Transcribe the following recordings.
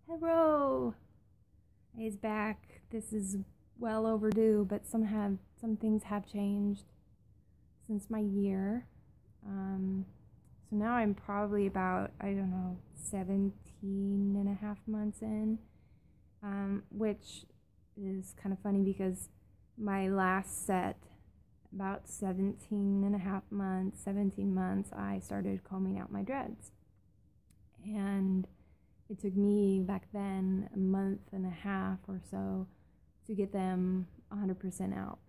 Hello! It's back. This is well overdue, but some things have changed since my year. So now I'm probably about, 17 and a half months in, which is kind of funny because my last set, about 17 and a half months, 17 months, I started combing out my dreads. And it took me back then a month and a half or so to get them 100% out.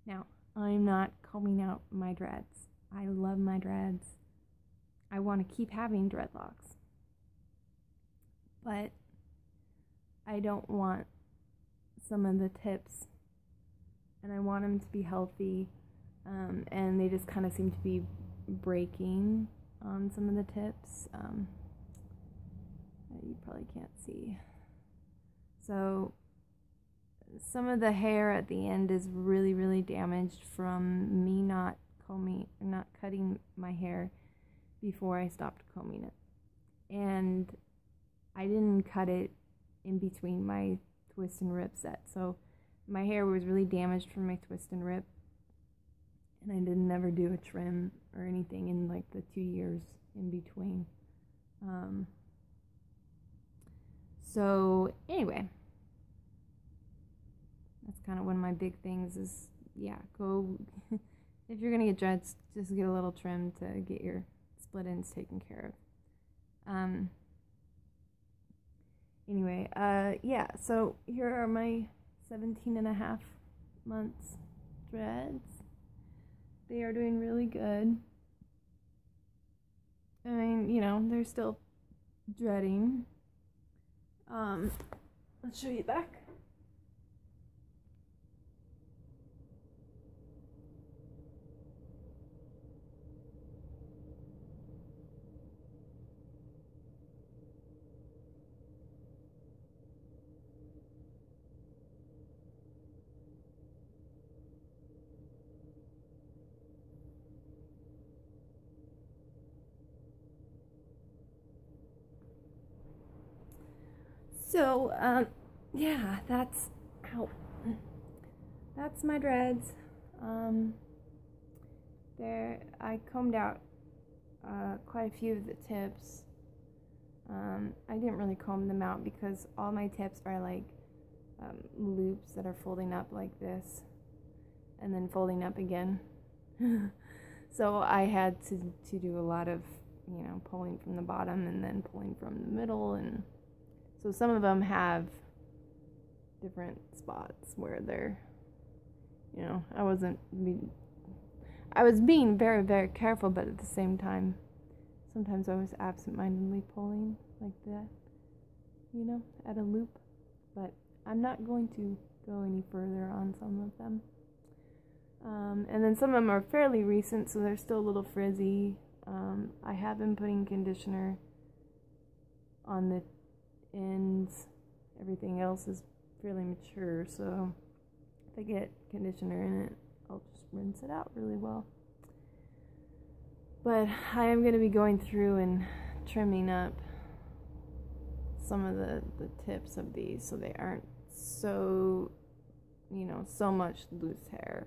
Now, I'm not combing out my dreads. I love my dreads. I want to keep having dreadlocks. But I don't want some of the tips, and I want them to be healthy, and they just kind of seem to be breaking on some of the tips. You probably can't see. So some of the hair at the end is really, really damaged from me not cutting my hair before I stopped combing it. And I didn't cut it in between my twist and rip set. So my hair was really damaged from my twist and rip. And I didn't ever do a trim or anything in like the 2 years in between. So anyway, that's kind of one of my big things is, go, if you're going to get dreads, just get a little trim to get your split ends taken care of. Anyway, so here are my 17 and a half months dreads. They are doing really good. I mean, they're still dreading. Let's show you back. So, that's my dreads. I combed out quite a few of the tips. I didn't really comb them out because all my tips are like loops that are folding up like this and then folding up again. So I had to do a lot of, pulling from the bottom and then pulling from the middle, and so some of them have different spots where they're, I was being very, very careful, but at the same time, sometimes I was absent-mindedly pulling like that, at a loop. But I'm not going to go any further on some of them. And then some of them are fairly recent, so they're still a little frizzy. I have been putting conditioner on the ends. Everything else is fairly mature, so if I get conditioner in it, I'll just rinse it out really well. But I am going to be going through and trimming up some of the tips of these so they aren't so, so much loose hair.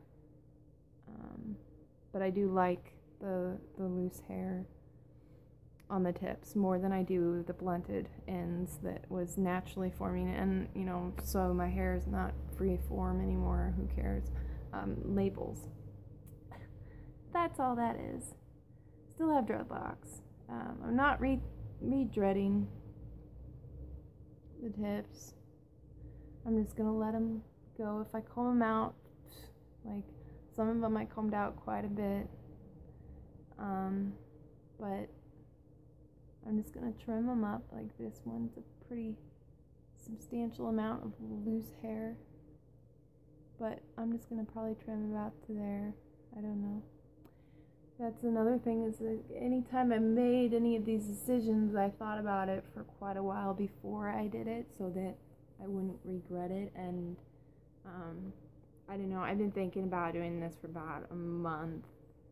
But I do like the loose hair on the tips more than I do the blunted ends that was naturally forming, and so my hair is not freeform anymore. Who cares? Labels. That's all that is. Still have dreadlocks. I'm not re-dreading the tips. I'm just gonna let them go. If I comb them out, like some of them I combed out quite a bit, but I'm just going to trim them up. Like this one's a pretty substantial amount of loose hair, but I'm just going to probably trim about to there. I don't know. That's another thing, is that anytime I made any of these decisions, I thought about it for quite a while before I did it so that I wouldn't regret it. And I don't know, I've been thinking about doing this for about a month,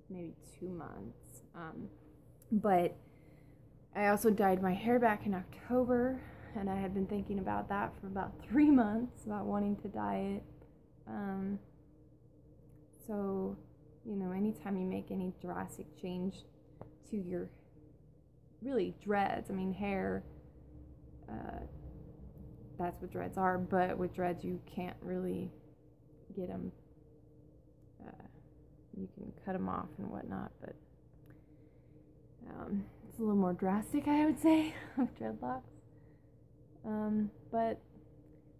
maybe 2 months, but I also dyed my hair back in October, and I had been thinking about that for about 3 months, about wanting to dye it. So, you know, anytime you make any drastic change to your, really, dreads, I mean, hair, that's what dreads are, but with dreads you can't really get them, you can cut them off and whatnot, but it's a little more drastic, I would say, with dreadlocks. But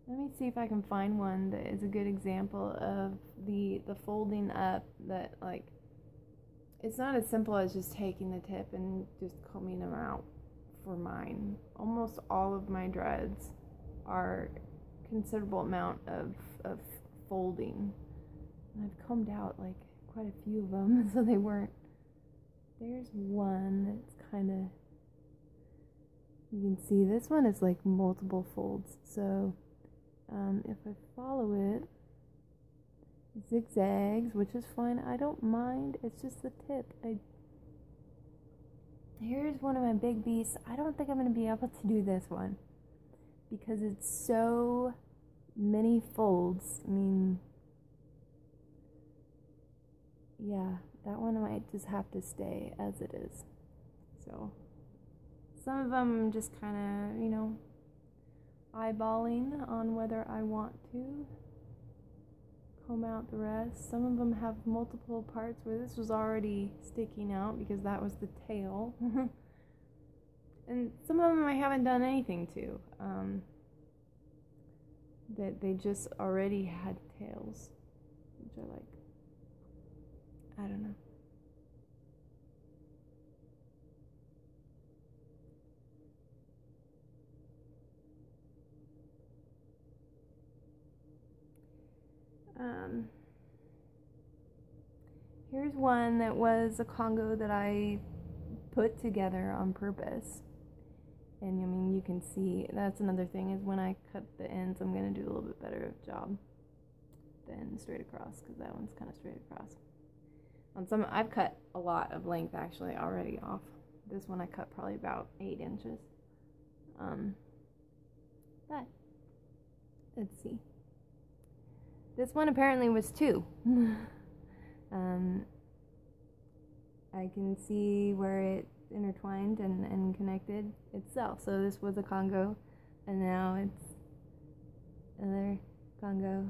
let me see if I can find one that is a good example of the folding up, that, like, it's not as simple as just taking the tip and just combing them out for mine. Almost all of my dreads are considerable amount of folding. And I've combed out, like, quite a few of them, so they weren't. There's one that's kind of, you can see this one is like multiple folds, so if I follow it, zigzags, which is fine, I don't mind, it's just the tip. Here's one of my big beasts. I don't think I'm going to be able to do this one because it's so many folds. I mean, yeah, that one might just have to stay as it is. So some of them I'm just kind of, you know, eyeballing on whether I want to comb out the rest. Some of them have multiple parts where this was already sticking out because that was the tail. And some of them I haven't done anything to. That they just already had tails, which I like. I don't know. Here's one that was a Congo that I put together on purpose. And I mean, you can see, that's another thing, is when I cut the ends, I'm going to do a little bit better job than straight across, because that one's kind of straight across. On some, I've cut a lot of length actually already off. This one I cut probably about 8 inches. But let's see. This one apparently was 2. I can see where it intertwined and connected itself. So this was a Congo, and now it's another Congo.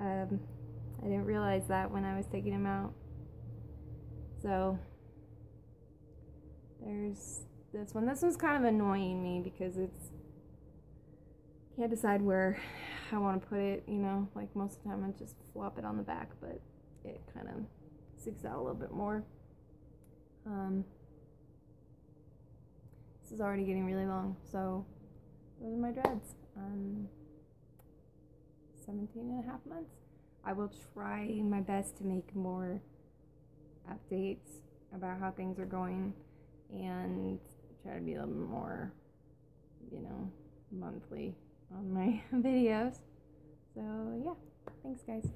I didn't realize that when I was taking him out. So there's this one. This one's kind of annoying me because it's, can't decide where I want to put it, you know, like most of the time I just flop it on the back, but it kind of sticks out a little bit more. This is already getting really long, so those are my dreads. 17 and a half months. I will try my best to make more updates about how things are going and try to be a little bit more, you know, monthly on my videos. So yeah, thanks guys.